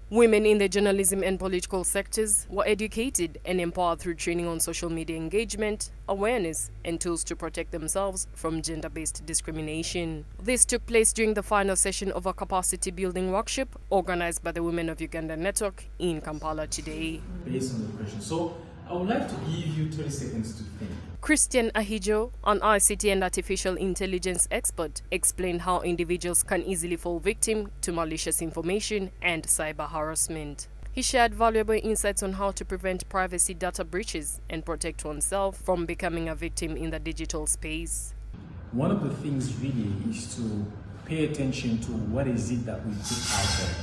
Women in the journalism and political sectors were educated and empowered through training on social media engagement, awareness, and tools to protect themselves from gender-based discrimination. This took place during the final session of a capacity-building workshop organized by the Women of Uganda Network in Kampala today. Based on the question, so I would like to give you 30 seconds to think. Christian Ahijo, an ICT and artificial intelligence expert, explained how individuals can easily fall victim to malicious information and cyber harassment. He shared valuable insights on how to prevent privacy data breaches and protect oneself from becoming a victim in the digital space. One of the things really is to pay attention to what is it that we put out there.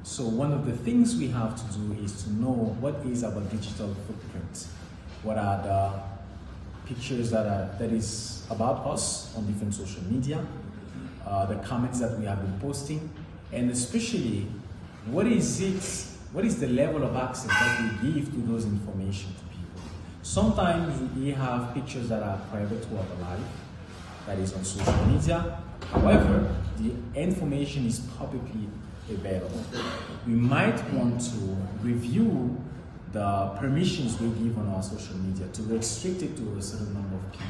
So one of the things we have to do is to know what is our digital footprint. What are the pictures that is about us on different social media, the comments that we have been posting, and especially what is the level of access that we give to those information to people. Sometimes we have pictures that are private to our life, that is on social media. However, the information is publicly available. We might want to review the permissions we give on our social media to restrict it to a certain number of people.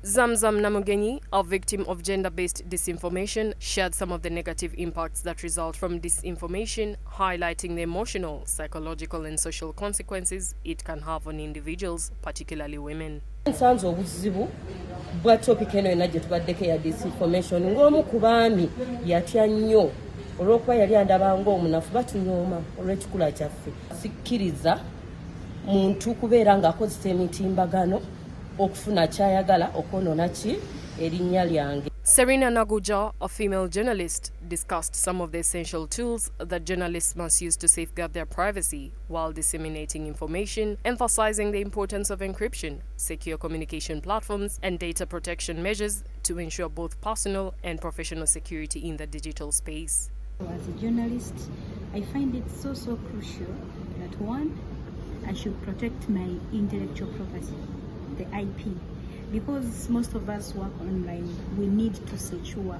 Zamzam Namugenyi, a victim of gender-based disinformation, shared some of the negative impacts that result from disinformation, highlighting the emotional, psychological and social consequences it can have on individuals, particularly women. Nsanze obuzibu bwa topic eno ena gye tubaddeko ya disinformation ng'omu ku baami yatya nnyo olw'okuba yali andaba ng'omunafu batunyooma olw'ekikula kyaffe. Sikkiriza muntu kubeera ng'akozesa emitimbagano okufuna kyayagala okwonoona ki erinnya lyange. Serena Naguja, a female journalist, discussed some of the essential tools that journalists must use to safeguard their privacy while disseminating information, emphasizing the importance of encryption, secure communication platforms, and data protection measures to ensure both personal and professional security in the digital space. As a journalist, I find it so crucial that one, I should protect my intellectual property, the IP, because most of us work online. We need to secure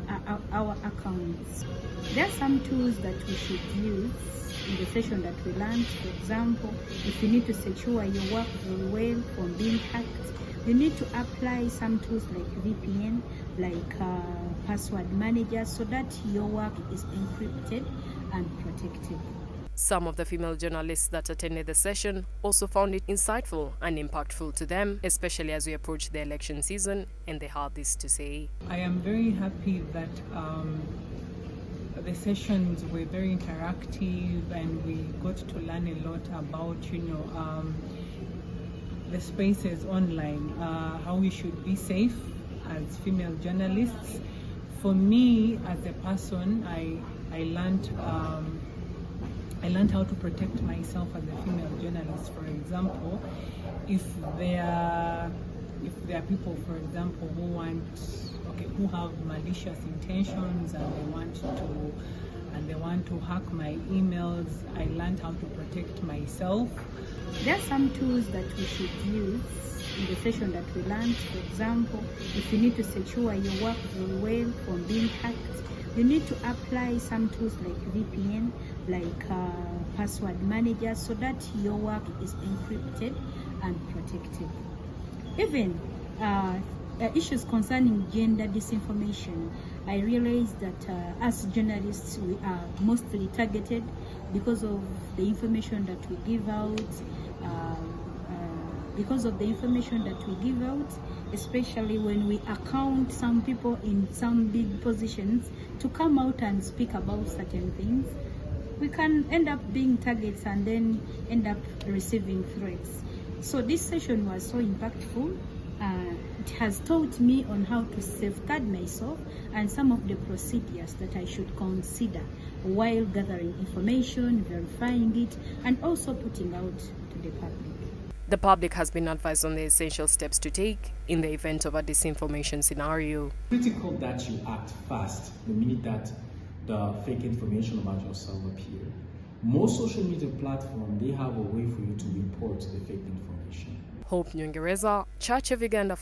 our accounts. There are some tools that we should use in the session that we learned. For example, if you need to secure your work very well from being hacked, you need to apply some tools like VPN, like password manager, so that your work is encrypted and protected. Some of the female journalists that attended the session also found it insightful and impactful to them, especially as we approach the election season, and they had this to say. I am very happy that the sessions were very interactive and we got to learn a lot about, the spaces online, how we should be safe as female journalists. For me, as a person, I learned how to protect myself as a female journalist. For example, if there are people, for example, who have malicious intentions and they want to hack my emails, I learned how to protect myself. There are some tools that we should use in the session that we learned. For example, if you need to secure your work very well from being hacked, you need to apply some tools like VPN, like password manager, so that your work is encrypted and protected. Even issues concerning gender disinformation, I realized that as journalists we are mostly targeted because of the information that we give out. Especially when we account some people in some big positions to come out and speak about certain things, we can end up being targets and then end up receiving threats. So this session was so impactful. It has taught me on how to safeguard myself and some of the procedures that I should consider while gathering information, verifying it, and also putting out to the public. The public has been advised on the essential steps to take in the event of a disinformation scenario. Critical that you act fast the minute that the fake information about yourself appear. Most social media platforms, they have a way for you to report the fake information. Hope Nyongereza, Church of Uganda.